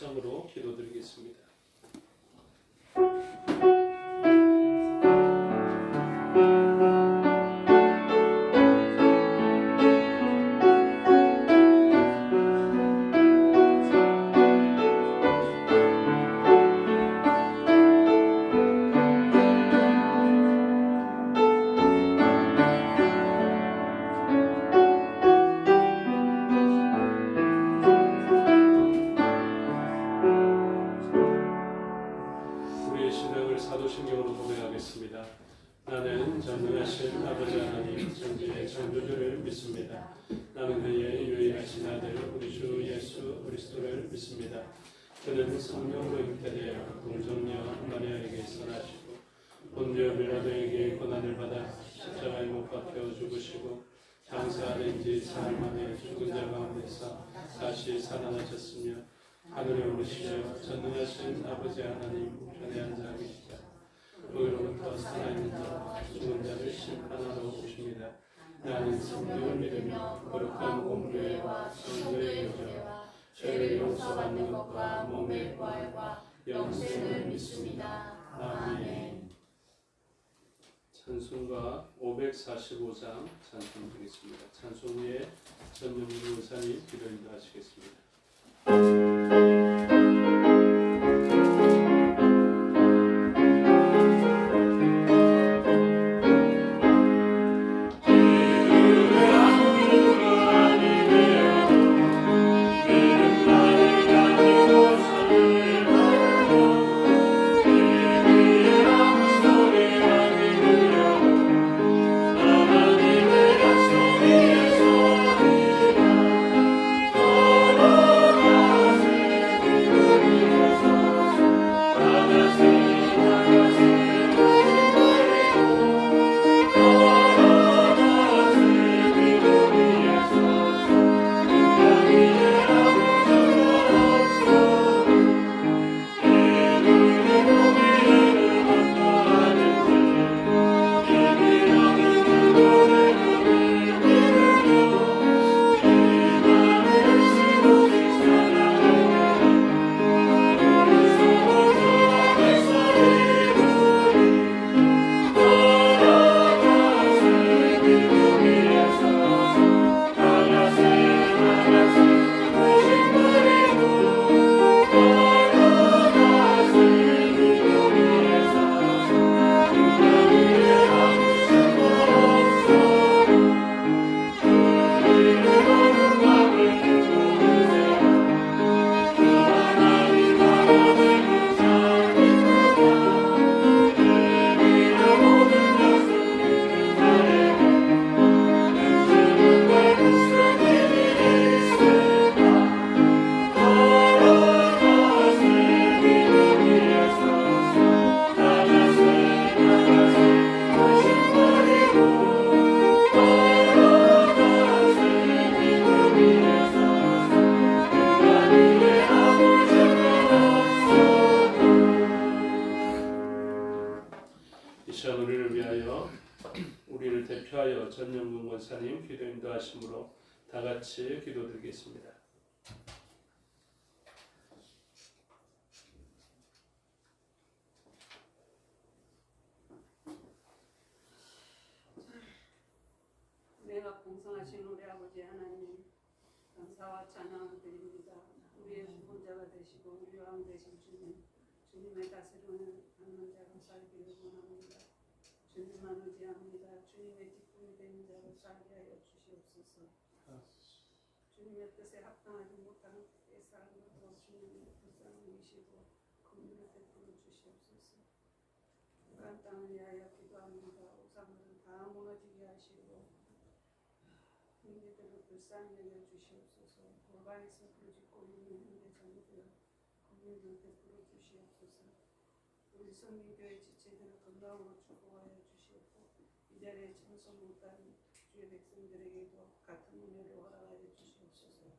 으로 기도드리겠습니다. 사도신경으로 고백하겠습니다. 나는 전능하신 아버지 하나님 천지의 창조주를 믿습니다. 나는 그의 유일하신 아들 우리 주 예수 그리스도를 믿습니다. 그는 성령으로 잉태되어 동정녀 마리아에게서 나시고 본디오 빌라도에게 고난을 받아 십자가에 못 박혀 죽으시고 장사된 지 사흘 만에 죽은 자 가운데서 다시 살아나셨으며 하늘에 오르시며 전능하신 아버지 하나님 편에 앉아 계시다. 거기로부터 살아있는 자와 죽은 자를 심판하러 오십니다. 나는 성령을 믿으며 거룩한 공교회와 성도의 교제와 죄를 용서받는 것과 몸의 부활과 영생을 믿습니다. 아멘. 찬송가 545장 찬송 드리겠습니다. 찬송 후에 전영민 목사님 기도 인도하시겠습니다. 우리를 대표하여 전영문 권사님 기도 인도하심으로 다 같이 기도드리겠습니다. 내가 공성하신 우리 아버지 하나님 감사와 찬양을 드립니다. 우리의 구원자가 되시고 우리 왕 되신 주님의 다스림을 받는 자로 살기를 원합니다. 주님만 의지합니다. 주님의 기쁨이 되는 자로 살게 하여 주시옵소서. 주님의 뜻에 합당하지 못하는 뜻에 사는 것도 주님의 불쌍히시고 긍휼을 베풀어 주시옵소서. 북한 땅을 위하여 기도합니다. 우상들은 다 무너지게 하시고 인류들을 불쌍히 여겨 주시옵소서. 골방에서 부르짖고 있는 현대 정부여 긍휼을 베풀어 주시옵소서. 우리 성민교회 지체들을 건강으로 축복하여 주시옵고 이 자리에 참석 못한 주의 백성들에게도 같은 은혜를 허락하여 주시옵소서.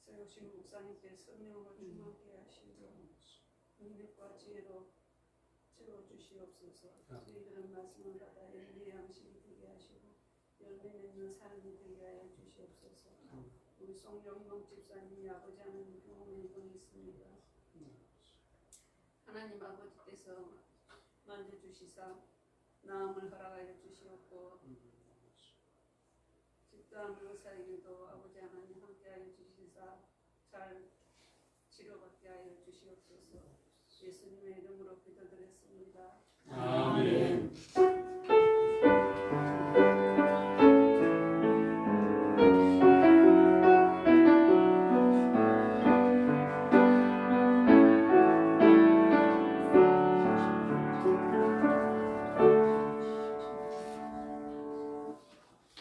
세우신 목사님께 성령으로 충만케 하시고 능력과 지혜로 채워주시옵소서. 저희들은 말씀을 받아 열매의 양식이 되게 하시고 열매 맺는 사람이 되게 하여 주시옵소서. 우리 송영동 집사님이 아버지 하나님 경험에 보냈습니다. 하나님 아버지께서 만져주시사 나음을 허락하여 주시옵고 집도하는 의사에게도 아버지 하나님 함께하여 주시사 잘 치료받게 하여 주시옵소서. 예수님의 이름으로 기도드렸습니다. 아멘.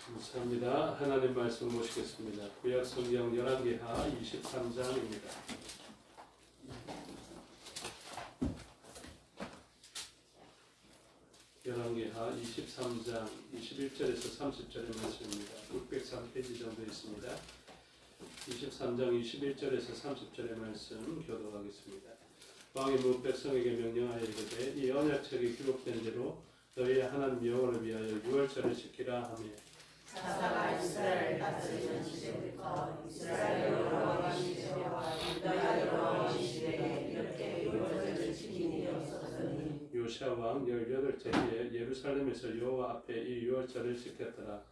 감사합니다. 하나님 말씀 보시겠습니다. 구약 성경 열왕기하 23장입니다. 열왕기하 23장 21절에서 30절의 말씀입니다. 603페이지 정도 있습니다. 23장 21절에서 30절의 말씀 교독하겠습니다. 왕이 문 백성에게 명령하여 이르되 이 언약책이 기록된 대로 너희의 하나님 여호와를 위하여 유월절을 지키라 하며 사사가 이스라엘 다스리는 시대부터 이스라엘 여호와의 시대와 유다 여호와의 시대에 이렇게 유월절을 지킨 일이 없었더니 요시아 왕 18째 해에 예루살렘에서 여호와 앞에 이 유월절을 지켰더라.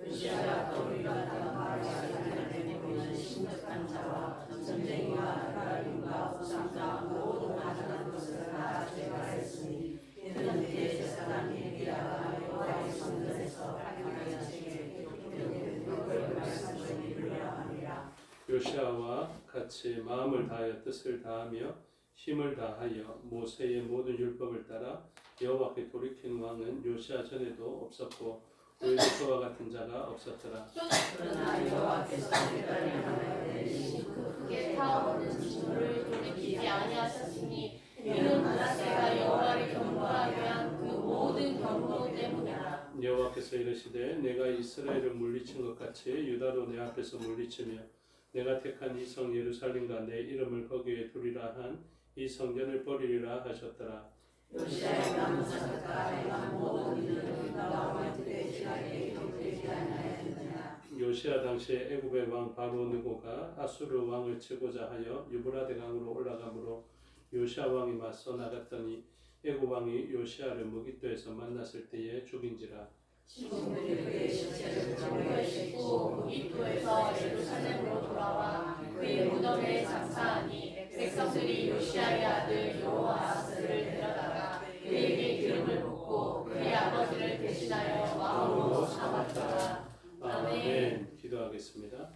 요시아가 거리가 다마를 사냥하는 보이는 심각한 자와 전쟁과 나라림과 우상과 모든 가증한 것을 다 제거하였으니 이는 그의 제사장 예비야가 여호와의 성전에서 하나님의 책에 기록된 율법의 말씀을 이루려 함이라. 요시아와 같이 마음을 다하여 뜻을 다하며 힘을 다하여 모세의 모든 율법을 따라 여호와께 돌이킨 왕은 요시아 전에도 없었고 오히려 같은 자가 없었더라. 그러나 여호와께서 대단히 하나님의 내리신 그 크게 타오르는 진노를 돌이키지 아니하셨으니 이는 문하세가 여호와를 경고하게 한 그 모든 경고 때문이라. 여호와께서 이르시되 내가 이스라엘을 물리친 것 같이 유다도 내 앞에서 물리치며 내가 택한 이 성 예루살렘과 내 이름을 거기에 두리라 한 이 성전을 버리리라 하셨더라. 요시아의 남자가 행한 모든 일은 유다 왕의 대지하게 기록되지 아니하였느냐. 요시아 당시에 애굽의 왕 바로 느고가 아수르 왕을 치고자 하여 유브라데 강으로 올라가므로 요시아 왕이 맞서 나갔더니 애굽 왕이 요시아를 무기토에서 만났을 때에 죽인지라. 신군들이 그의 시체를 저물에 싣고 무기토에서 예루살렘으로 돌아와 그의 무덤에 장사하니 백성들이 요시아의 아들 여호아스를 데려다가 그에게 기름을 붓고 그의 아버지를 대신하여 왕으로 삼았더라. 아멘. 기도하겠습니다.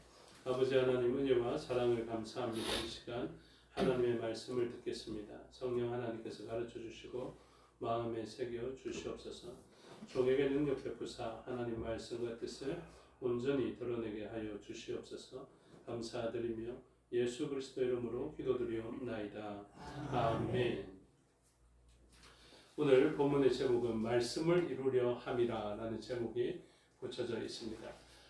아버지 하나님 은혜와 사랑을 감사합니다. 이 시간 하나님의 말씀을 듣겠습니다. 성령 하나님께서 가르쳐 주시고 마음에 새겨 주시옵소서. 종에게 능력 베푸사 하나님 말씀과 뜻을 온전히 드러내게 하여 주시옵소서. 감사드리며 예수 그리스도 이름으로 기도드리옵나이다. 아멘. 오늘 본문의 제목은 말씀을 이루려 함이라 라는 제목이 붙여져 있습니다.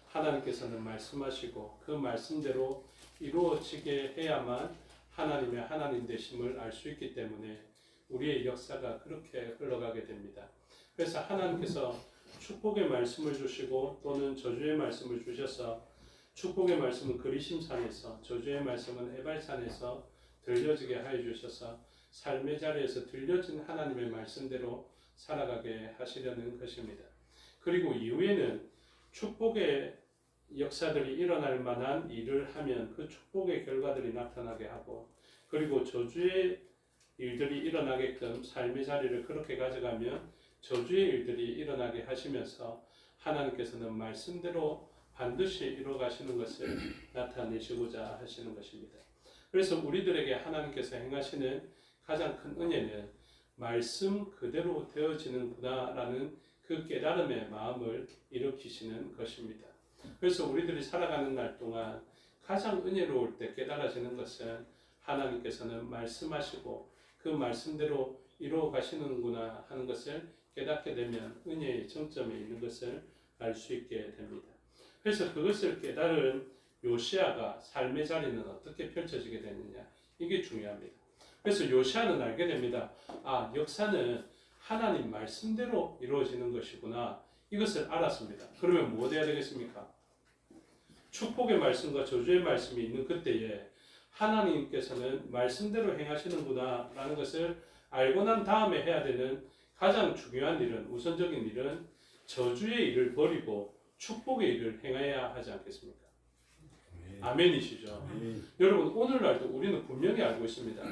하나님께서는 말씀하시고 그 말씀대로 이루어지게 해야만 하나님의 하나님 되심을 알 수 있기 때문에 우리의 역사가 그렇게 흘러가게 됩니다. 그래서 하나님께서 축복의 말씀을 주시고 또는 저주의 말씀을 주셔서 축복의 말씀은 그리심산에서 저주의 말씀은 에발산에서 들려지게 하여 주셔서 삶의 자리에서 들려진 하나님의 말씀대로 살아가게 하시려는 것입니다. 그리고 이후에는 축복의 역사들이 일어날 만한 일을 하면 그 축복의 결과들이 나타나게 하고 그리고 저주의 일들이 일어나게끔 삶의 자리를 그렇게 가져가면 저주의 일들이 일어나게 하시면서 하나님께서는 말씀대로 반드시 이루어가시는 것을 나타내시고자 하시는 것입니다. 그래서 우리들에게 하나님께서 행하시는 가장 큰 은혜는 말씀 그대로 되어지는구나라는 그 깨달음의 마음을 일으키시는 것입니다. 그래서 우리들이 살아가는 날 동안 가장 은혜로울 때 깨달아지는 것은 하나님께서는 말씀하시고 그 말씀대로 이루어 가시는구나 하는 것을 깨닫게 되면 은혜의 정점에 있는 것을 알 수 있게 됩니다. 그래서 그것을 깨달은 요시아가 삶의 자리는 어떻게 펼쳐지게 되느냐 이게 중요합니다. 그래서 요시아는 알게 됩니다. 아, 역사는 하나님 말씀대로 이루어지는 것이구나 이것을 알았습니다. 그러면 뭐 해야 되겠습니까? 축복의 말씀과 저주의 말씀이 있는 그때에 하나님께서는 말씀대로 행하시는구나라는 것을 알고 난 다음에 해야 되는 가장 중요한 일은, 우선적인 일은 저주의 일을 버리고 축복의 일을 행해야 하지 않겠습니까? 아멘이시죠? 여러분, 오늘날도 우리는 분명히 알고 있습니다.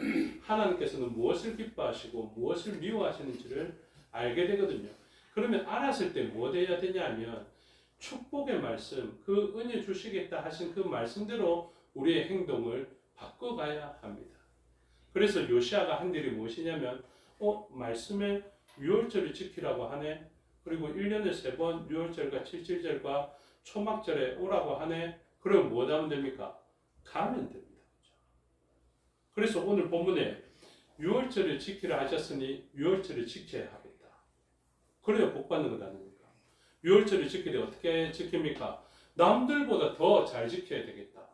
하나님께서는 무엇을 기뻐하시고 무엇을 미워하시는지를 알게 되거든요. 그러면 알았을 때 뭐 해야 되냐면 축복의 말씀, 그 은혜 주시겠다 하신 그 말씀대로 우리의 행동을 바꿔가야 합니다. 그래서 요시아가 한 일이 무엇이냐면 말씀에 유월절을 지키라고 하네. 그리고 1년에 3번 유월절과 칠칠절과 초막절에 오라고 하네. 그럼 뭐 하면 됩니까? 가면 됩니다. 그래서 오늘 본문에 유월절을 지키라 하셨으니 유월절을 지켜야 하겠다. 그래야 복 받는 것 아닙니까? 유월절을 지키되 어떻게 지킵니까? 남들보다 더 잘 지켜야 되겠다.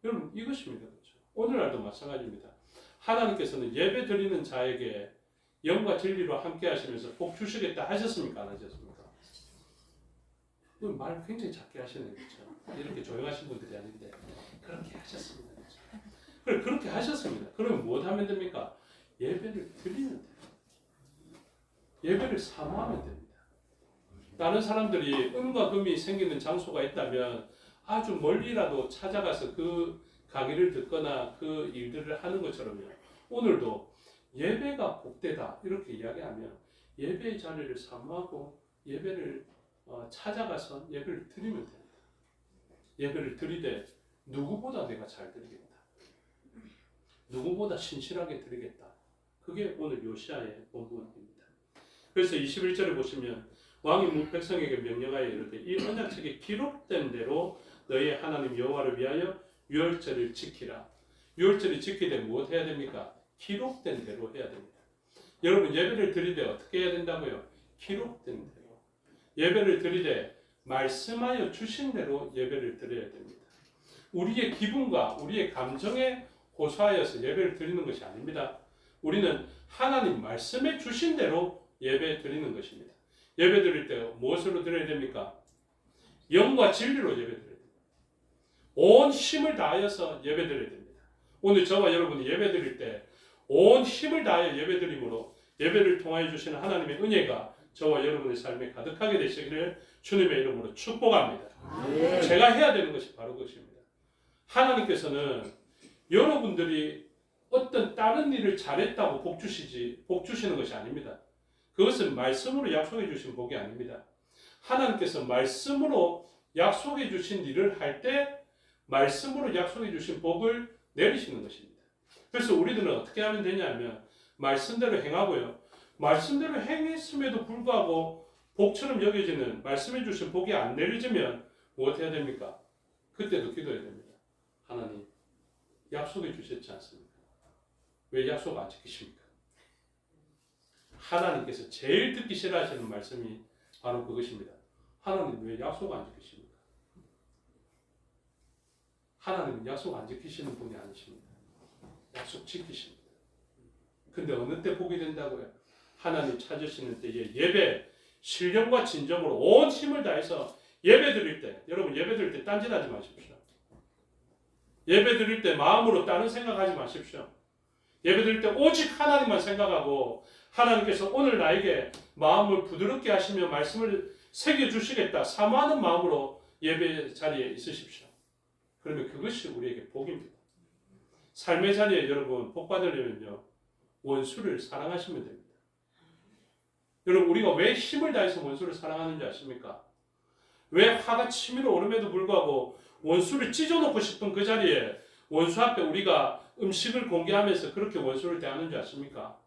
여러분, 이것입니다. 그렇죠? 오늘날도 마찬가지입니다. 하나님께서는 예배 드리는 자에게 영과 진리로 함께 하시면서 복 주시겠다 하셨습니까? 안 하셨습니까? 말 굉장히 작게 하시네요. 그렇죠? 이렇게 조용하신 분들이 아닌데 그렇게 하셨습니다. 그렇죠? 그렇게 하셨습니다. 그러면 뭐 하면 됩니까? 예배를 드리면 돼요. 예배를 사모하면 됩니다. 다른 사람들이 은과 금이 생기는 장소가 있다면 아주 멀리라도 찾아가서 그 강의를 듣거나 그 일들을 하는 것처럼요. 오늘도 예배가 복되다 이렇게 이야기하면 예배의 자리를 사모하고 예배를 찾아가서 예배를 드리면 됩니다. 예배를 드리되 누구보다 내가 잘 드리겠다. 누구보다 신실하게 드리겠다. 그게 오늘 요시아의 본문입니다. 그래서 21절을 보시면 왕이 백성에게 명령하여 이르되 이 언약책에 기록된 대로 너희 하나님 여호와를 위하여 유월절을 지키라. 유월절을 지키되 무엇 해야 됩니까? 기록된 대로 해야 됩니다. 여러분, 예배를 드리되 어떻게 해야 된다고요? 기록된 대로. 예배를 드리되 말씀하여 주신 대로 예배를 드려야 됩니다. 우리의 기분과 우리의 감정에 호소하여서 예배를 드리는 것이 아닙니다. 우리는 하나님 말씀해 주신 대로 예배 드리는 것입니다. 예배 드릴 때 무엇으로 드려야 됩니까? 영과 진리로 예배 드려야 됩니다. 온 힘을 다하여서 예배 드려야 됩니다. 오늘 저와 여러분이 예배 드릴 때 온 힘을 다하여 예배 드림으로 예배를 통하여 주시는 하나님의 은혜가 저와 여러분의 삶에 가득하게 되시기를 주님의 이름으로 축복합니다. 네. 제가 해야 되는 것이 바로 그것입니다. 하나님께서는 여러분들이 어떤 다른 일을 잘했다고 복 주시는 것이 아닙니다. 그것은 말씀으로 약속해 주신 복이 아닙니다. 하나님께서 말씀으로 약속해 주신 일을 할 때 말씀으로 약속해 주신 복을 내리시는 것입니다. 그래서 우리들은 어떻게 하면 되냐면 말씀대로 행하고요. 말씀대로 행했음에도 불구하고 복처럼 여겨지는 말씀해 주신 복이 안 내려지면 무엇 해야 됩니까? 그때도 기도해야 됩니다. 하나님, 약속해 주셨지 않습니까? 왜 약속 안 지키십니까? 하나님께서 제일 듣기 싫어하시는 말씀이 바로 그것입니다. 하나님 왜 약속 안 지키십니까? 하나님은 약속 안 지키시는 분이 아니십니다. 약속 지키십니다. 근데 어느 때 복이 된다고요? 하나님 찾으시는 때에 예배, 신령과 진정으로 온 힘을 다해서 예배 드릴 때, 여러분 예배 드릴 때 딴짓하지 마십시오. 예배 드릴 때 마음으로 다른 생각하지 마십시오. 예배 드릴 때 오직 하나님만 생각하고 하나님께서 오늘 나에게 마음을 부드럽게 하시며 말씀을 새겨주시겠다 사모하는 마음으로 예배 자리에 있으십시오. 그러면 그것이 우리에게 복입니다. 삶의 자리에 여러분 복 받으려면요 원수를 사랑하시면 됩니다. 여러분 우리가 왜 힘을 다해서 원수를 사랑하는지 아십니까? 왜 화가 치밀어 오름에도 불구하고 원수를 찢어놓고 싶은 그 자리에 원수 앞에 우리가 음식을 공개하면서 그렇게 원수를 대하는지 아십니까?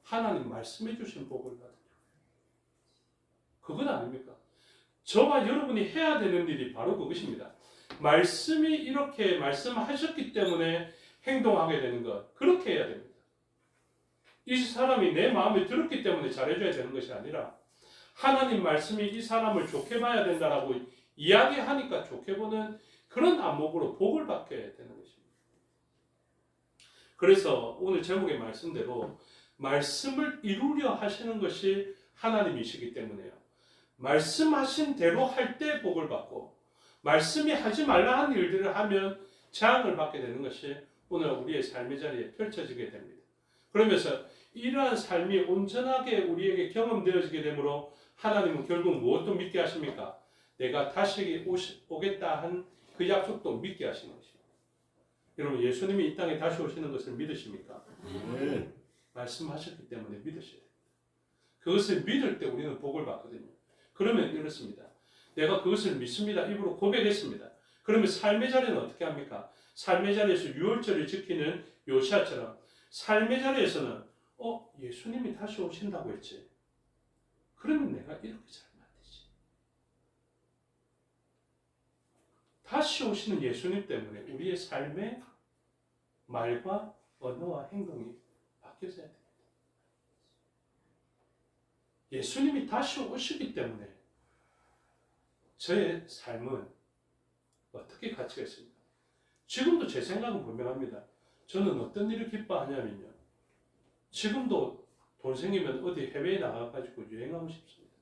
하나님 말씀해 주신 복을 받으려. 그건 아닙니까? 저와 여러분이 해야 되는 일이 바로 그것입니다. 말씀이 이렇게 말씀하셨기 때문에 행동하게 되는 것, 그렇게 해야 됩니다. 이 사람이 내 마음에 들었기 때문에 잘해줘야 되는 것이 아니라 하나님 말씀이 이 사람을 좋게 봐야 된다라고 이야기하니까 좋게 보는 그런 안목으로 복을 받게 되는 것입니다. 그래서 오늘 제목의 말씀대로 말씀을 이루려 하시는 것이 하나님이시기 때문에요. 말씀하신 대로 할 때 복을 받고 말씀이 하지 말라 한 일들을 하면 재앙을 받게 되는 것이 오늘 우리의 삶의 자리에 펼쳐지게 됩니다. 그러면서 이러한 삶이 온전하게 우리에게 경험되어지게 되므로 하나님은 결국 무엇도 믿게 하십니까? 내가 다시 오겠다 한 그 약속도 믿게 하시는 것입니다. 여러분, 예수님이 이 땅에 다시 오시는 것을 믿으십니까? 네. 말씀하셨기 때문에 믿으셔야 됩니다. 그것을 믿을 때 우리는 복을 받거든요. 그러면 이렇습니다. 내가 그것을 믿습니다. 입으로 고백했습니다. 그러면 삶의 자리는 어떻게 합니까? 삶의 자리에서 유월절을 지키는 요시아처럼 삶의 자리에서는 예수님이 다시 오신다고 했지. 그러면 내가 이렇게 살면 안 되지. 다시 오시는 예수님 때문에 우리의 삶의 말과 언어와 행동이 바뀌어져야 됩니다. 예수님이 다시 오시기 때문에 저의 삶은 어떻게 가치가 있습니까? 지금도 제 생각은 분명합니다. 저는 어떤 일을 기뻐하냐면요. 지금도 돈 생기면 어디 해외에 나가가지고 여행하고 싶습니다.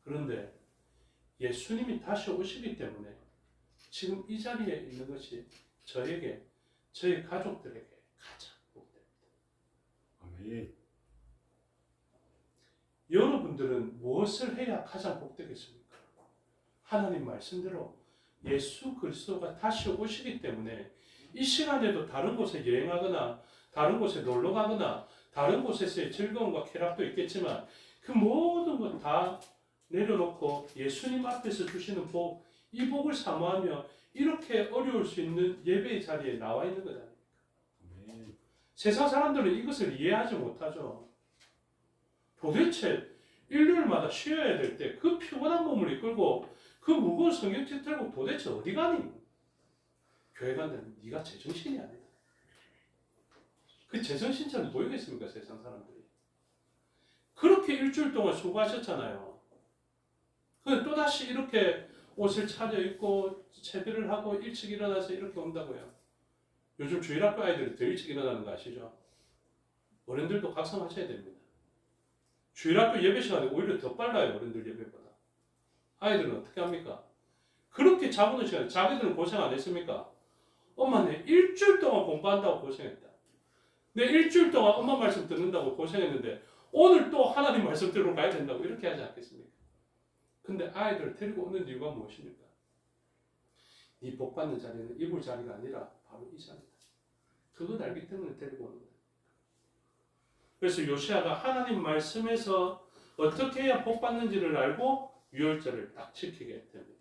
그런데 예수님이 다시 오시기 때문에 지금 이 자리에 있는 것이 저에게, 저희 가족들에게 가장 복됩니다. 아멘. 여러분들은 무엇을 해야 가장 복되겠습니까? 하나님 말씀대로 예수 그리스도가 다시 오시기 때문에 이 시간에도 다른 곳에 여행하거나 다른 곳에 놀러 가거나 다른 곳에서의 즐거움과 쾌락도 있겠지만 그 모든 것 다 내려놓고 예수님 앞에서 주시는 복, 이 복을 사모하며 이렇게 어려울 수 있는 예배의 자리에 나와 있는 것 아닙니까? 아멘. 세상 사람들은 이것을 이해하지 못하죠. 도대체 일요일마다 쉬어야 될 때 그 피곤한 몸을 이끌고 그 무거운 성경책 들고 도대체 어디 가니? 교회 간다면 네가 제정신이 아니다. 그 제정신처럼 보이겠습니까? 세상 사람들이. 그렇게 일주일 동안 수고하셨잖아요. 근데 또다시 이렇게 옷을 차려입고 채비를 하고 일찍 일어나서 이렇게 온다고요. 요즘 주일학교 아이들이 더 일찍 일어나는 거 아시죠? 어른들도 각성하셔야 됩니다. 주일학교 예배 시간이 오히려 더 빨라요. 어른들 예배보다. 아이들은 어떻게 합니까? 그렇게 자보는 시간에 자기들은 고생 안 했습니까? 엄마 내 일주일 동안 공부한다고 고생했다. 내 일주일 동안 엄마 말씀 듣는다고 고생했는데 오늘 또 하나님 말씀 들으러 가야 된다고 이렇게 하지 않겠습니까? 근데 아이들을 데리고 오는 이유가 무엇입니까? 네 복 받는 자리는 이불 자리가 아니라 바로 이 자리다. 그걸 알기 때문에 데리고 오는 거예요. 그래서 요시아가 하나님 말씀에서 어떻게 해야 복 받는지를 알고 유월절을 딱 지키게 됩니다.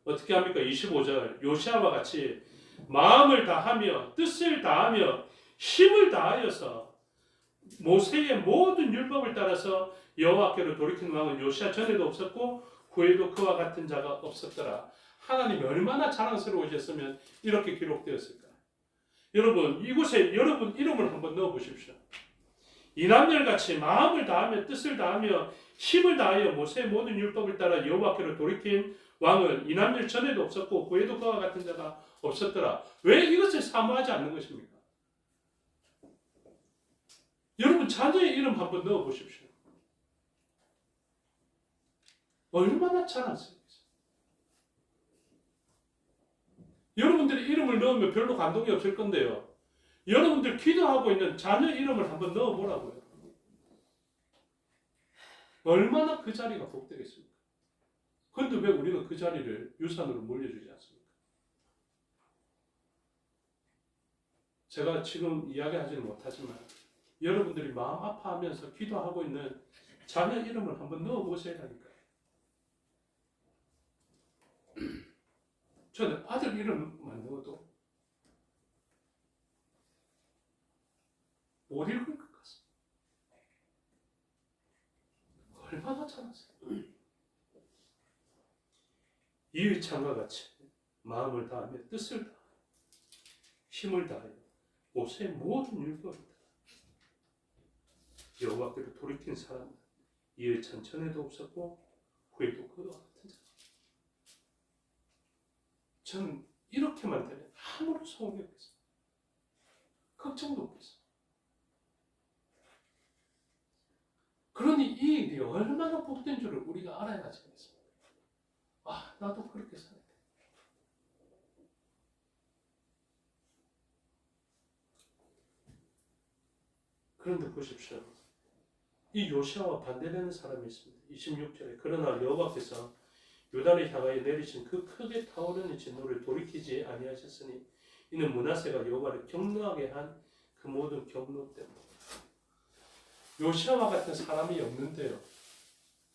어떻게 합니까? 25절 요시아와 같이 마음을 다하며 뜻을 다하며 힘을 다하여서 모세의 모든 율법을 따라서 여호와께로 돌이킨 왕은 요시아 전에도 없었고 후에도 그와 같은 자가 없었더라. 하나님이 얼마나 자랑스러우셨으면 이렇게 기록되었을까? 여러분 이곳에 여러분 이름을 한번 넣어보십시오. 이남열같이 마음을 다하며 뜻을 다하며 힘을 다하여 모세의 모든 율법을 따라 여호와께로 돌이킨 왕은 이남열 전에도 없었고 후에도 그와 같은 자가 없었더라. 왜 이것을 사모하지 않는 것입니까? 여러분 자녀의 이름 한번 넣어보십시오. 얼마나 자랑스럽겠어요. 여러분들이 이름을 넣으면 별로 감동이 없을 건데요. 여러분들 기도하고 있는 자녀 이름을 한번 넣어보라고요. 얼마나 그 자리가 복되겠습니까? 그런데 왜 우리는 그 자리를 유산으로 물려주지 않습니까? 제가 지금 이야기하지는 못하지만 여러분들이 마음 아파하면서 기도하고 있는 자녀 이름을 한번 넣어보셔야 하니까요. 저는 아들 이름만 넣어도 못 읽을 것 같습니다. 얼마나 잘하세요. 이의창과 같이 마음을 다하며 뜻을 다하며 힘을 다하여 모세의 모든 율법을 따라 여호와께로 돌이킨 사람은 이의찬 전에도 없었고 후에도 그와 같은 자. 저는 이렇게만 되면 아무런 소용이 없겠습니다. 걱정도 없겠습니다. 그러니 이 일이 얼마나 복된 줄을 우리가 알아야지 않겠습니까? 아, 나도 그렇게 살아야 돼. 그런데 보십시오. 이 요시아와 반대되는 사람이 있습니다. 26절에 그러나 여호와께서 유다를 향하여 내리신 그 크게 타오르는 진노를 돌이키지 아니하셨으니 이는 므낫세가 여호와를 경노하게 한 그 모든 경노 때문에. 요시아와 같은 사람이 없는데요.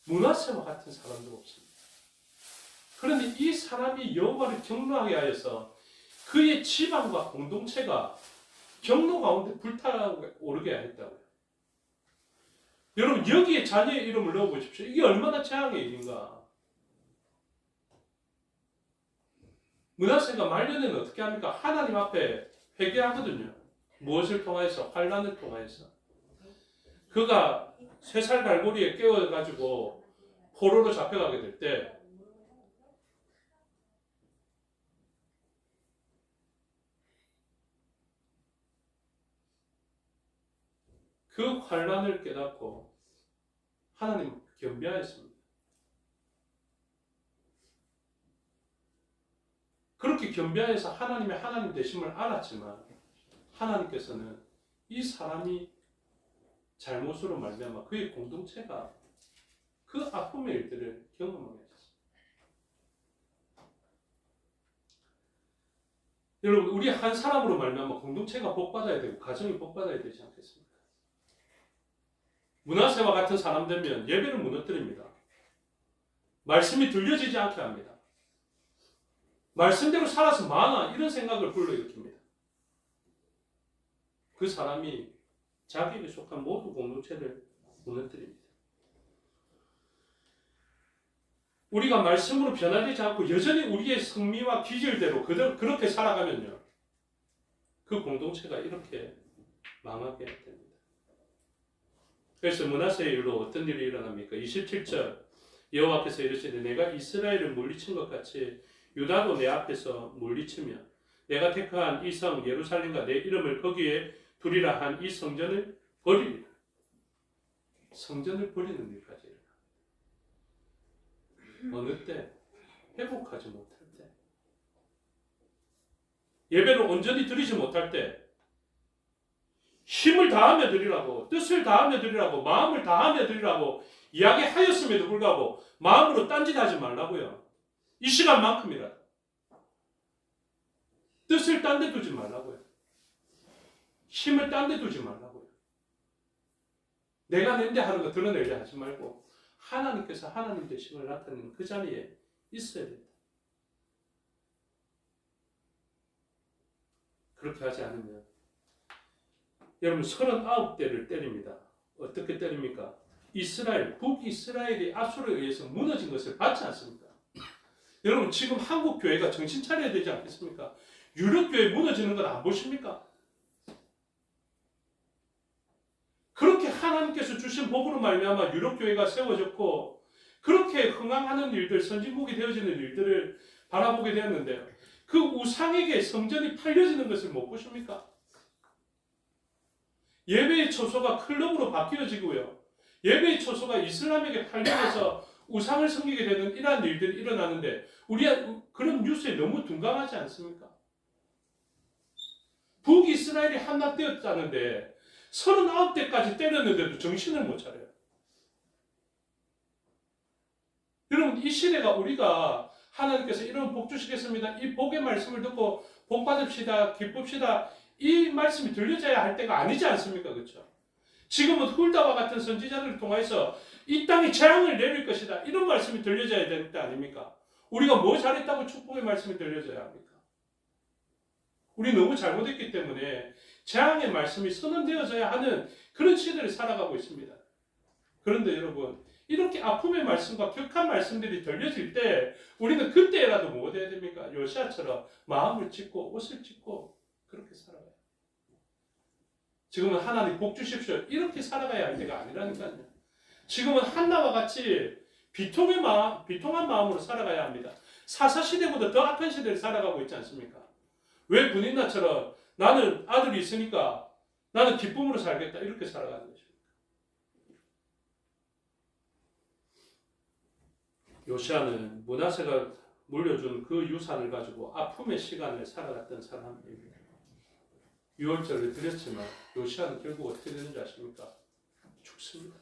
므낫세와 같은 사람도 없습니다. 그런데 이 사람이 여호와를 경노하게 하여서 그의 지방과 공동체가 경노 가운데 불타오르게 했다고요. 여러분 여기에 자녀의 이름을 넣어보십시오. 이게 얼마나 재앙의 일인가. 므낫세가 말년에는 어떻게 합니까? 하나님 앞에 회개하거든요. 무엇을 통하여서? 환난을 통하여서. 그가 3살 갈고리에 깨워가지고 포로로 잡혀가게 될 때 그 환난을 깨닫고 하나님 겸비하였습니다. 그렇게 겸비하여서 하나님의 하나님 되심을 알았지만 하나님께서는 이 사람이 잘못으로 말미암아 그의 공동체가 그 아픔의 일들을 경험하게 하셨습니다. 여러분 우리 한 사람으로 말미암아 공동체가 복받아야 되고 가정이 복받아야 되지 않겠습니까? 므낫세와 같은 사람 되면 예배를 무너뜨립니다. 말씀이 들려지지 않게 합니다. 말씀대로 살아서 많아 이런 생각을 불러일으킵니다. 그 사람이 자기에게 속한 모든 공동체를 무너뜨립니다. 우리가 말씀으로 변화되지 않고 여전히 우리의 성미와 기질대로 그렇게 살아가면요. 그 공동체가 이렇게 망하게 됩니다. 그래서 므낫세의 일로 어떤 일이 일어납니까? 27절 여호와께서 이르시되 내가 이스라엘을 물리친 것 같이 유다도 내 앞에서 물리치며 내가 택한 이 성 예루살렘과 내 이름을 거기에 두리라 한 이 성전을 버리리라. 성전을 버리는 일까지 일어납니다. 어느 때? 회복하지 못할 때. 예배를 온전히 드리지 못할 때 힘을 다하며 드리라고, 뜻을 다하며 드리라고, 마음을 다하며 드리라고 이야기하였음에도 불구하고 마음으로 딴짓하지 말라고요. 이 시간만큼이라도 뜻을 딴 데 두지 말라고요. 힘을 딴 데 두지 말라고요. 내가 낸데 하는 거 드러내려 하지 말고 하나님께서 하나님 되심을 나타내는 그 자리에 있어야 됩니다. 그렇게 하지 않으면 여러분 39대를 때립니다. 어떻게 때립니까? 이스라엘, 북이스라엘이 아수르에 의해서 무너진 것을 받지 않습니까? 여러분 지금 한국 교회가 정신 차려야 되지 않겠습니까? 유럽 교회 무너지는 건 안 보십니까? 그렇게 하나님께서 주신 복으로 말미암아 유럽 교회가 세워졌고 그렇게 흥황하는 일들, 선진국이 되어지는 일들을 바라보게 되었는데요. 그 우상에게 성전이 팔려지는 것을 못 보십니까? 예배의 초소가 클럽으로 바뀌어지고요. 예배의 초소가 이슬람에게 팔려져서 우상을 섬기게 되는 이러한 일들이 일어나는데 우리가 그런 뉴스에 너무 둔감하지 않습니까? 북이스라엘이 함락되었다는데 39대까지 때렸는데도 정신을 못 차려요. 여러분 이 시대가 우리가 하나님께서 이런 복 주시겠습니다. 이 복의 말씀을 듣고 복 받읍시다. 기쁩시다. 이 말씀이 들려져야 할 때가 아니지 않습니까? 그렇죠? 지금은 훌다와 같은 선지자들을 통해서 이 땅에 재앙을 내릴 것이다. 이런 말씀이 들려져야 될 때 아닙니까? 우리가 뭐 잘했다고 축복의 말씀이 들려져야 합니까? 우리 너무 잘못했기 때문에 재앙의 말씀이 선언되어져야 하는 그런 시대를 살아가고 있습니다. 그런데 여러분 이렇게 아픔의 말씀과 격한 말씀들이 들려질 때 우리는 그때라도 뭐 해야 됩니까? 요시아처럼 마음을 찢고 옷을 찢고 그렇게 살아가요. 지금은 하나님 복 주십시오. 이렇게 살아가야 할 때가 아니라니까요. 지금은 한나와 같이 비통한 마음으로 살아가야 합니다. 사사시대보다 더 악한 시대를 살아가고 있지 않습니까? 왜 분인나처럼 나는 아들이 있으니까 나는 기쁨으로 살겠다 이렇게 살아가는 것입니다. 요시아는 므낫세가 물려준 그 유산을 가지고 아픔의 시간을 살아갔던 사람입니다. 유월절을 드렸지만 요시아는 결국 어떻게 되는지 아십니까? 죽습니다.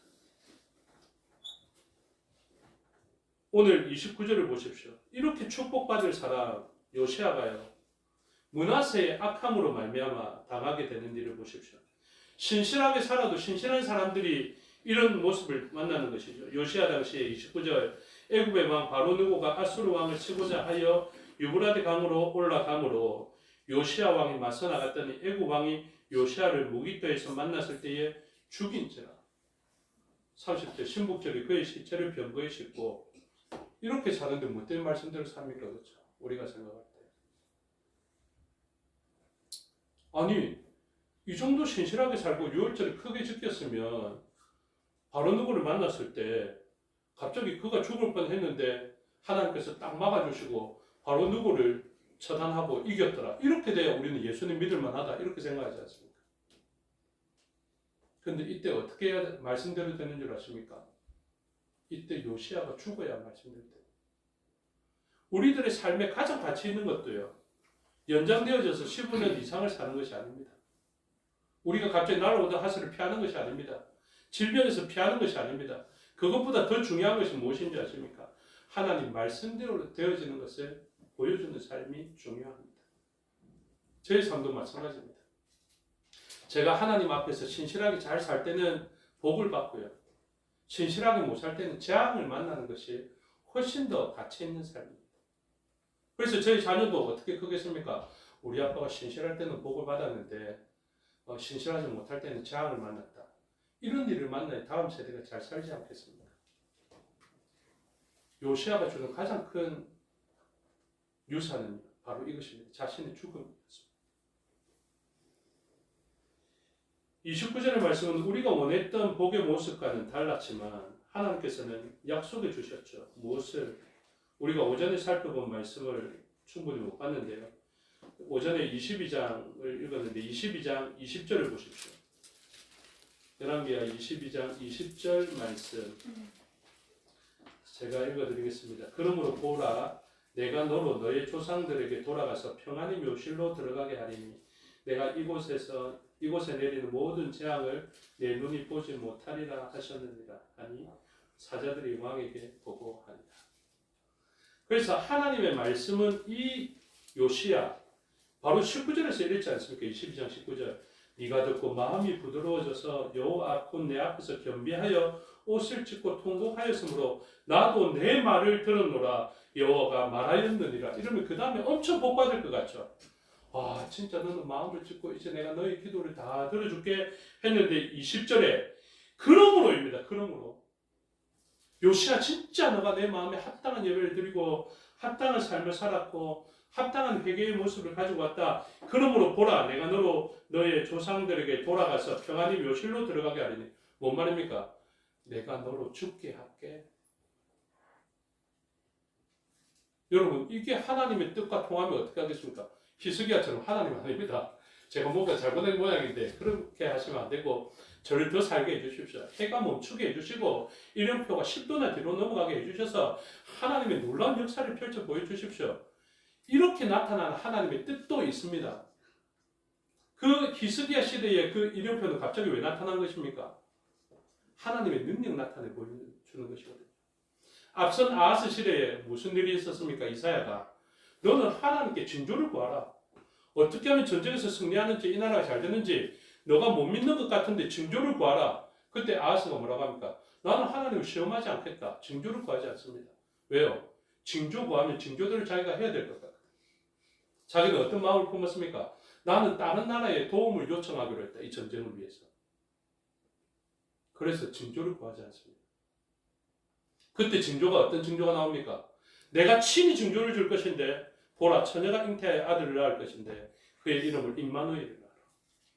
오늘 29절을 보십시오. 이렇게 축복받을 사람 요시아가요. 므낫세의 악함으로 말미암아 당하게 되는 일을 보십시오. 신실하게 살아도 신실한 사람들이 이런 모습을 만나는 것이죠. 요시아 당시에 29절 애굽의 왕 바로느고가 아수르 왕을 치고자 하여 유브라데 강으로 올라가므로 요시아 왕이 맞서 나갔더니 애굽 왕이 요시아를 무기토에서 만났을 때에 죽인지라. 30절 신복절이 그의 시체를 병거에 싣고 이렇게 사는데 뭐 때문에 말씀대로 삽니까? 그렇죠? 우리가 생각할 때. 아니 이 정도 신실하게 살고 유월절을 크게 지켰으면 바로누고를 만났을 때 갑자기 그가 죽을 뻔했는데 하나님께서 딱 막아주시고 바로누고를 처단하고 이겼더라. 이렇게 돼야 우리는 예수님 믿을 만하다 이렇게 생각하지 않습니까? 그런데 이때 어떻게 해야 말씀대로 되는 줄 아십니까? 이때 요시아가 죽어야 말씀대로 돼요. 우리들의 삶에 가장 가치 있는 것도요. 연장되어져서 15년 이상을 사는 것이 아닙니다. 우리가 갑자기 날아오던 하수를 피하는 것이 아닙니다. 질병에서 피하는 것이 아닙니다. 그것보다 더 중요한 것이 무엇인지 아십니까? 하나님 말씀대로 되어지는 것을 보여주는 삶이 중요합니다. 저의 삶도 마찬가지입니다. 제가 하나님 앞에서 신실하게 잘 살 때는 복을 받고요. 신실하게 못 살 때는 재앙을 만나는 것이 훨씬 더 가치 있는 삶입니다. 그래서 저희 자녀도 어떻게 크겠습니까? 우리 아빠가 신실할 때는 복을 받았는데 신실하지 못할 때는 재앙을 만났다. 이런 일을 만나야 다음 세대가 잘 살지 않겠습니까? 요시아가 주는 가장 큰 유산은 바로 이것입니다. 자신의 죽음이었습니다. 29절의 말씀은 우리가 원했던 복의 모습과는 달랐지만 하나님께서는 약속해 주셨죠. 무엇을? 우리가 오전에 살펴본 말씀을 충분히 못 봤는데요. 오전에 22장을 읽었는데 22장 20절을 보십시오. 열왕기하 22장 20절 말씀 제가 읽어드리겠습니다. 그러므로 보라 내가 너로 너의 조상들에게 돌아가서 평안히 묘실로 들어가게 하리니 내가 이곳에 내리는 모든 재앙을 내 눈이 보지 못하리라 하셨느니라 하니 사자들이 왕에게 보고하니라. 그래서 하나님의 말씀은 이 요시야 바로 19절에서 이랬지 않습니까? 22장 19절 네가 듣고 마음이 부드러워져서 여호와 곧 내 앞에서 겸비하여 옷을 찢고 통곡하였으므로 나도 내 말을 들었노라 여호와가 말하였느니라. 이러면 그 다음에 엄청 복받을 것 같죠. 아 진짜 너는 마음을 찢고 이제 내가 너의 기도를 다 들어줄게 했는데 20절에 그러므로입니다. 그러므로 요시야 진짜 너가 내 마음에 합당한 예배를 드리고 합당한 삶을 살았고 합당한 회개의 모습을 가지고 왔다. 그러므로 보라 내가 너로 너의 조상들에게 돌아가서 평안히 묘실로 들어가게 하리니. 뭔 말입니까? 내가 너로 죽게 할게. 여러분 이게 하나님의 뜻과 통하면 어떻게 하겠습니까? 히스기야처럼 하나님 아닙니다. 제가 뭔가 잘못된 모양인데 그렇게 하시면 안 되고 저를 더 살게 해주십시오. 해가 멈추게 해주시고 일령표가 10도나 뒤로 넘어가게 해주셔서 하나님의 놀라운 역사를 펼쳐 보여주십시오. 이렇게 나타나는 하나님의 뜻도 있습니다. 그 히스기야 시대에 그 일령표는 갑자기 왜 나타난 것입니까? 하나님의 능력 나타내 보여주는 것이거든요. 앞선 아하스 시대에 무슨 일이 있었습니까? 이사야가 너는 하나님께 징조를 구하라. 어떻게 하면 전쟁에서 승리하는지 이 나라가 잘 되는지 너가 못 믿는 것 같은데 징조를 구하라. 그때 아하스가 뭐라고 합니까? 나는 하나님을 시험하지 않겠다. 징조를 구하지 않습니다. 왜요? 징조 구하면 징조들을 자기가 해야 될 것 같아요. 자기는 어떤 마음을 품었습니까? 나는 다른 나라에 도움을 요청하기로 했다. 이 전쟁을 위해서. 그래서 징조를 구하지 않습니다. 그때 징조가 어떤 징조가 나옵니까? 내가 친히 징조를 줄 것인데 보라 처녀가 잉태하여 아들을 낳을 것인데 그의 이름을 임마누엘이라 하라.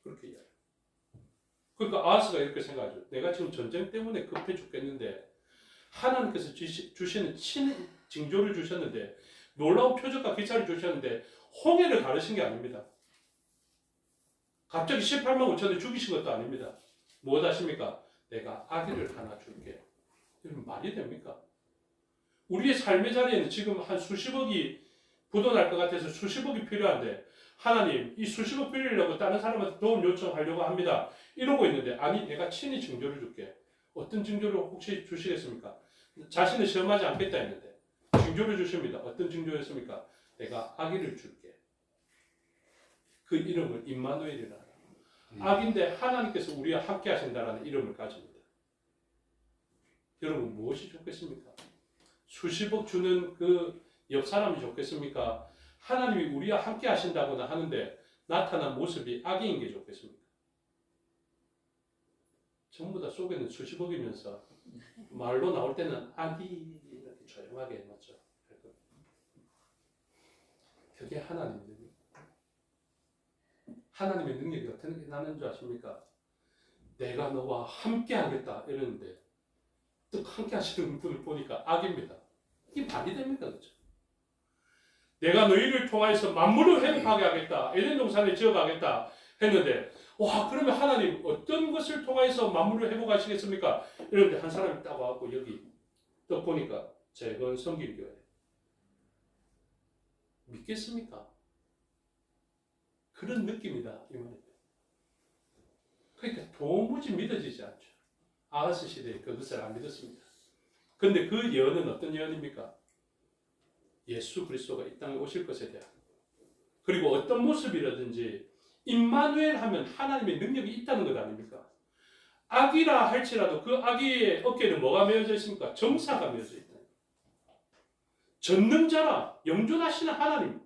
그렇게 이야기해요. 그러니까 아하스가 이렇게 생각하죠. 내가 지금 전쟁 때문에 급해 죽겠는데 하나님께서 주시는 친 징조를 주셨는데 놀라운 표적과 기사를 주셨는데 홍해를 가르신 게 아닙니다. 갑자기 18만 5천을 죽이신 것도 아닙니다. 무엇 하십니까? 내가 아기를 하나 줄게. 이러면 말이 됩니까? 우리의 삶의 자리에는 지금 한 수십억이 부도날 것 같아서 수십억이 필요한데 하나님 이 수십억 빌리려고 다른 사람한테 도움 요청하려고 합니다. 이러고 있는데 아니 내가 친히 징조를 줄게. 어떤 징조를 혹시 주시겠습니까? 자신을 시험하지 않겠다 했는데 징조를 주십니다. 어떤 징조였습니까? 내가 아기를 줄게. 그 이름을 임마누엘이라 하라. 아기인데 하나님께서 우리와 함께 하신다라는 이름을 가집니다. 여러분 무엇이 좋겠습니까? 수십억 주는 그 옆 사람이 좋겠습니까? 하나님이 우리와 함께 하신다고나 하는데 나타난 모습이 아기인 게 좋겠습니까? 전부 다 속에는 수십억이면서 말로 나올 때는 아기 이렇게 조용하게 해놨죠. 그게 하나님의 능력. 하나님의 능력이 어떻게 나는 줄 아십니까? 내가 너와 함께 하겠다 이러는데 또 함께 하시는 분을 보니까 악입니다. 이게 말이 됩니까? 그렇죠? 내가 너희를 통하여서 만물을 회복하게 하겠다. 에덴 동산을 지어가겠다 했는데 와 그러면 하나님 어떤 것을 통하여서 만물을 회복하시겠습니까? 이런데 한 사람이 딱 와갖고 여기 또 보니까 재건 성길교회 믿겠습니까? 그런 느낌이다 이 말입니다. 그러니까 도무지 믿어지지 않죠. 아하스 시대에 그것을 안 믿었습니다. 근데 그 예언은 어떤 예언입니까? 예수 그리스도가 이 땅에 오실 것에 대한 그리고 어떤 모습이라든지 임마누엘 하면 하나님의 능력이 있다는 것 아닙니까? 아기라 할지라도 그 아기의 어깨는 뭐가 메어져 있습니까? 정사가 메어져 있다. 전능자라 영존하시는 하나님.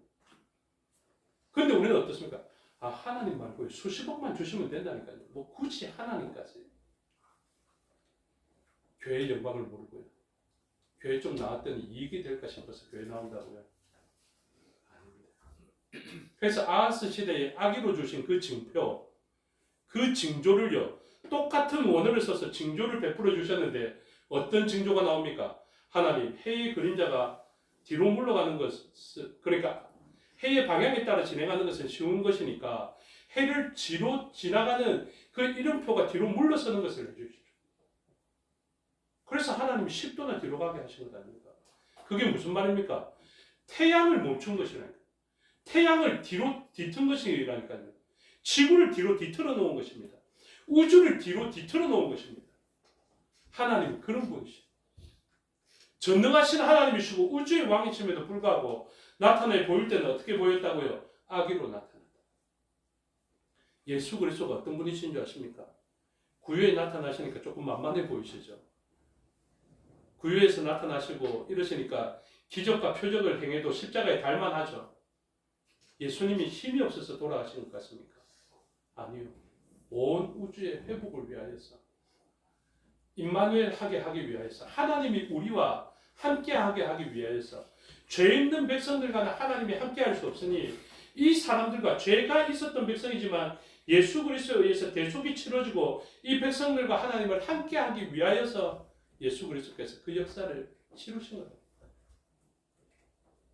근데 우리는 어떻습니까? 아 하나님 말고 수십억만 주시면 된다니까요. 뭐 굳이 하나님까지. 교회의 영광을 모르고요. 교회 좀 나왔더니 이익이 될까 싶어서 교회 나온다고요. 아닙니다. 그래서 아하스 시대에 아기로 주신 그 징표, 그 징조를요. 똑같은 원어를 써서 징조를 베풀어 주셨는데 어떤 징조가 나옵니까? 하나님 해의 그림자가 뒤로 물러가는 것, 그러니까 해의 방향에 따라 진행하는 것은 쉬운 것이니까 해를 뒤로 지나가는 그 이름표가 뒤로 물러서는 것을 해주십시오. 그래서 하나님이 10도나 뒤로 가게 하신 것 아닙니까? 그게 무슨 말입니까? 태양을 멈춘 것이라니까. 태양을 뒤로 뒤튼 것이라니까요. 지구를 뒤로 뒤틀어 놓은 것입니다. 우주를 뒤로 뒤틀어 놓은 것입니다. 하나님은 그런 분이시죠. 전능하신 하나님이시고 우주의 왕이심에도 불구하고 나타내 보일 때는 어떻게 보였다고요? 아기로 나타났다. 예수 그리스도가 어떤 분이신 줄 아십니까? 구유에 나타나시니까 조금 만만해 보이시죠? 구유에서 나타나시고 이러시니까 기적과 표적을 행해도 십자가에 달만하죠. 예수님이 힘이 없어서 돌아가신 것 같습니까? 아니요. 온 우주의 회복을 위하여서 임마누엘 하게 하기 위하여서 하나님이 우리와 함께하게 하기 위하여서 죄 있는 백성들과는 하나님이 함께할 수 없으니 이 사람들과 죄가 있었던 백성이지만 예수 그리스도에 의해서 대속이 치러지고 이 백성들과 하나님을 함께하기 위하여서 예수 그리스도께서 그 역사를 치루신 거예요.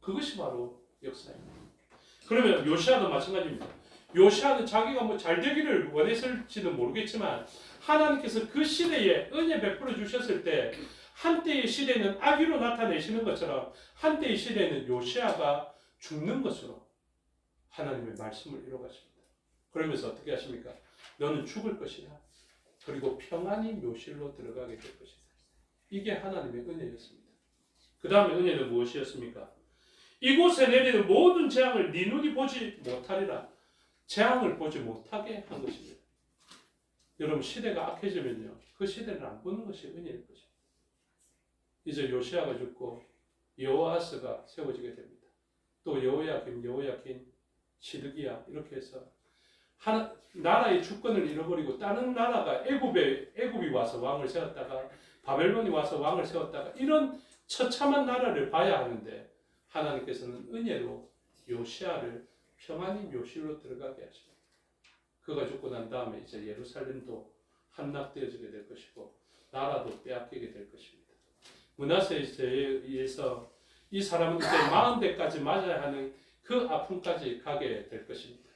그것이 바로 역사입니다. 그러면 요시아도 마찬가지입니다. 요시아는 자기가 뭐 잘 되기를 원했을지는 모르겠지만 하나님께서 그 시대에 은혜 베풀어 주셨을 때 한때의 시대는 아기로 나타내시는 것처럼 한때의 시대는 요시아가 죽는 것으로 하나님의 말씀을 이루어가십니다. 그러면서 어떻게 하십니까? 너는 죽을 것이다. 그리고 평안히 묘실로 들어가게 될 것이다. 이게 하나님의 은혜였습니다. 그 다음에 은혜는 무엇이었습니까? 이곳에 내리는 모든 재앙을 네 눈이 보지 못하리라. 재앙을 보지 못하게 한 것입니다. 여러분 시대가 악해지면요. 그 시대를 안 보는 것이 은혜일 것입니다. 이제 요시아가 죽고 여호아스가 세워지게 됩니다. 또 여호야긴, 시드기야 이렇게 해서 나라의 주권을 잃어버리고 다른 나라가 애굽이 와서 왕을 세웠다가 바벨론이 와서 왕을 세웠다가 이런 처참한 나라를 봐야 하는데 하나님께서는 은혜로 요시아를 평안히 묘실로 들어가게 하십니다. 그가 죽고 난 다음에 이제 예루살렘도 함락되어지게 될 것이고 나라도 빼앗기게 될 것입니다. 므낫세에 의해서 이 사람은 이제 40대까지 맞아야 하는 그 아픔까지 가게 될 것입니다.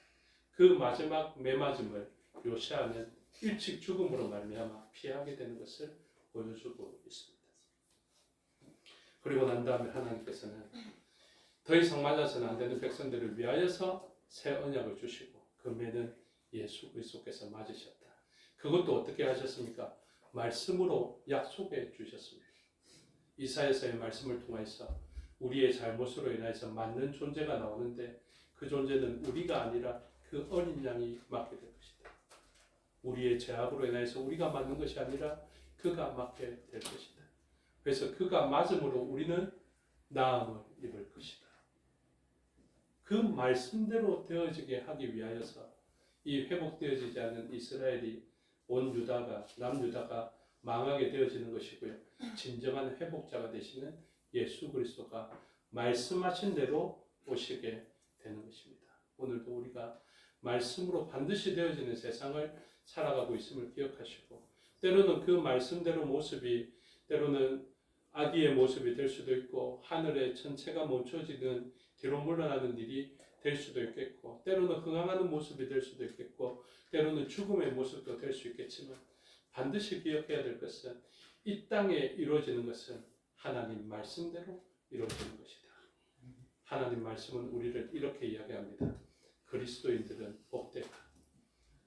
그 마지막 매맞음을 요시아는 일찍 죽음으로 말미암아 피하게 되는 것을 보여주고 있습니다. 그리고 난 다음에 하나님께서는 더 이상 맞아서는 안 되는 백성들을 위하여서 새 언약을 주시고 그 매는 예수 그리스도께서 맞으셨다. 그것도 어떻게 하셨습니까? 말씀으로 약속해 주셨습니다. 이사야서의 말씀을 통해서 우리의 잘못으로 인해서 맞는 존재가 나오는데 그 존재는 우리가 아니라 그 어린 양이 맡게 될 것이다. 우리의 죄악으로 인해서 우리가 맞는 것이 아니라 그가 맡게 될 것이다. 그래서 그가 맞음으로 우리는 나음을 입을 것이다. 그 말씀대로 되어지게 하기 위하여서 이 회복되어지지 않은 이스라엘이 온 유다가 남유다가 망하게 되어지는 것이고요. 진정한 회복자가 되시는 예수 그리스도가 말씀하신 대로 오시게 되는 것입니다. 오늘도 우리가 말씀으로 반드시 되어지는 세상을 살아가고 있음을 기억하시고 때로는 그 말씀대로 모습이 때로는 아기의 모습이 될 수도 있고 하늘의 천체가 멈춰지는 뒤로 물러나는 일이 될 수도 있겠고 때로는 흥황하는 모습이 될 수도 있겠고 때로는 죽음의 모습도 될 수 있겠지만 반드시 기억해야 될 것은 이 땅에 이루어지는 것은 하나님 말씀대로 이루어지는 것이다. 하나님 말씀은 우리를 이렇게 이야기합니다. 그리스도인들은 복되다.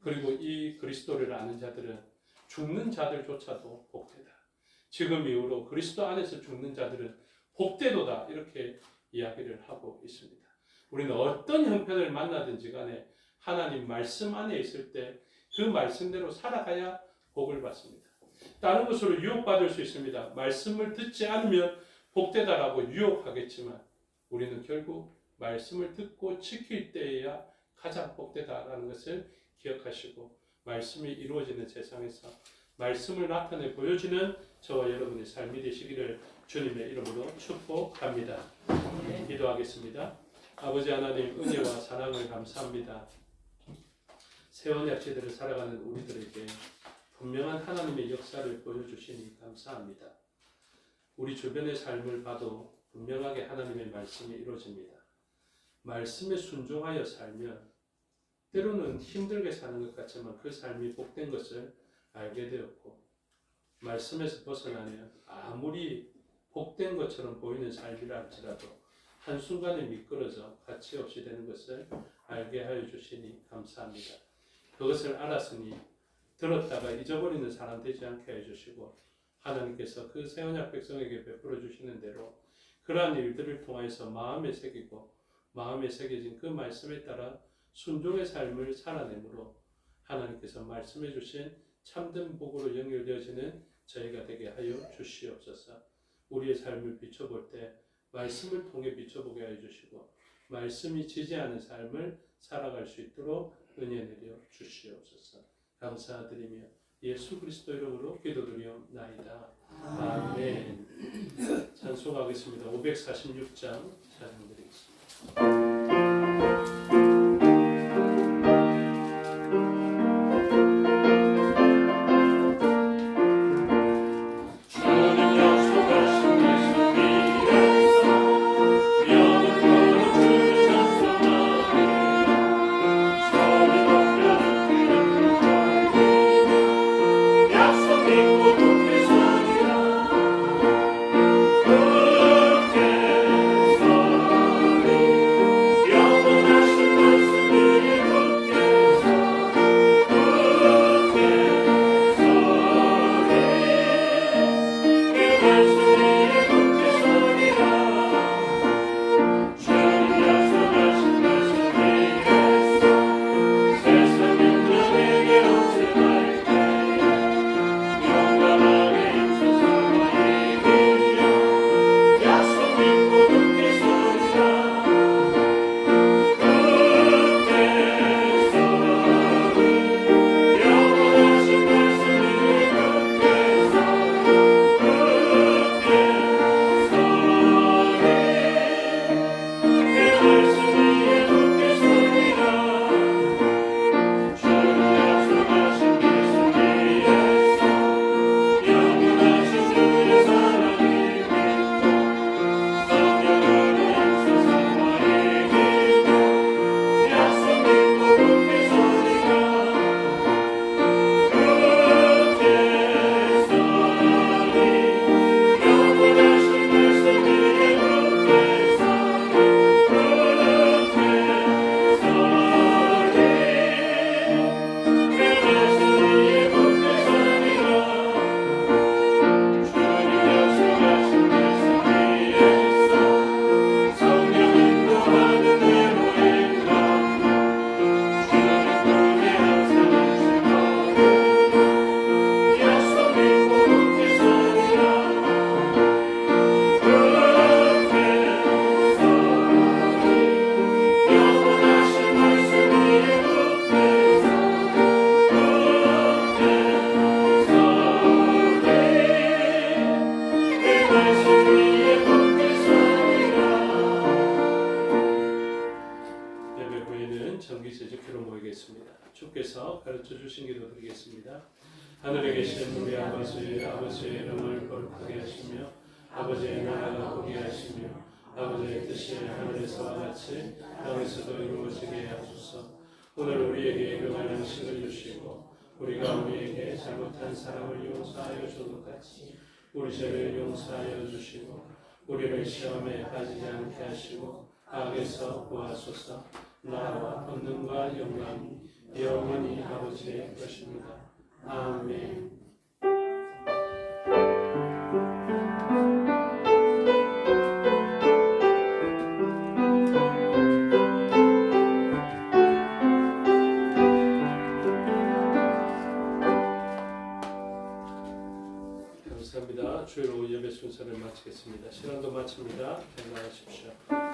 그리고 이 그리스도를 아는 자들은 죽는 자들조차도 복되다. 지금 이후로 그리스도 안에서 죽는 자들은 복되도다. 이렇게 이야기를 하고 있습니다. 우리는 어떤 형편을 만나든지 간에 하나님 말씀 안에 있을 때 그 말씀대로 살아가야 복을 받습니다. 다른 것으로 유혹받을 수 있습니다. 말씀을 듣지 않으면 복되다라고 유혹하겠지만 우리는 결국 말씀을 듣고 지킬 때에야 가장 복되다라는 것을 기억하시고 말씀이 이루어지는 세상에서 말씀을 나타내 보여주는 저와 여러분의 삶이 되시기를 주님의 이름으로 축복합니다. 기도하겠습니다. 아버지 하나님 은혜와 사랑을 감사합니다. 새 언약 시대를 살아가는 우리들에게 분명한 하나님의 역사를 보여주시니 감사합니다. 우리 주변의 삶을 봐도 분명하게 하나님의 말씀이 이루어집니다. 말씀에 순종하여 살면 때로는 힘들게 사는 것 같지만 그 삶이 복된 것을 알게 되었고 말씀에서 벗어나면 아무리 복된 것처럼 보이는 삶이라 할지라도 한순간에 미끄러져 가치 없이 되는 것을 알게 하여 주시니 감사합니다. 그것을 알았으니 들었다가 잊어버리는 사람 되지 않게 해주시고 하나님께서 그 새 언약 백성에게 베풀어 주시는 대로 그러한 일들을 통해서 마음에 새기고 마음에 새겨진 그 말씀에 따라 순종의 삶을 살아내므로 하나님께서 말씀해 주신 참된 복으로 연결되어지는 저희가 되게 하여 주시옵소서. 우리의 삶을 비춰볼 때 말씀을 통해 비춰보게 하여 주시고 말씀이 지지 않은 삶을 살아갈 수 있도록 은혜 내려 주시옵소서. 감사드리며 예수 그리스도 이름으로 기도드리옵나이다. 아멘. 찬송하겠습니다. 546장 찬양드리겠습니다. Yeah. 주신 기도 드리겠습니다. 하늘에 계신 우리 아버지의 이름을 거룩하게 하시며 아버지의 나라가 오게 하시며 아버지의 뜻이 하늘에서와 같이 땅에서도 이루어지게 하소서. 오늘 우리에게 일용할 양식을 주시고 우리가 우리에게 잘못한 사람을 용서하여 주는 같이 우리 죄를 용서하여 주시고 우리를 시험에 빠지지 않게 하시고 악에서 구하소서. 나라와 권능과 영광이 영원히 아버지의 것입니다. 아멘. 감사합니다. 주일 오후 예배 순서를 마치겠습니다. 시간도 마칩니다. 건강하십시오.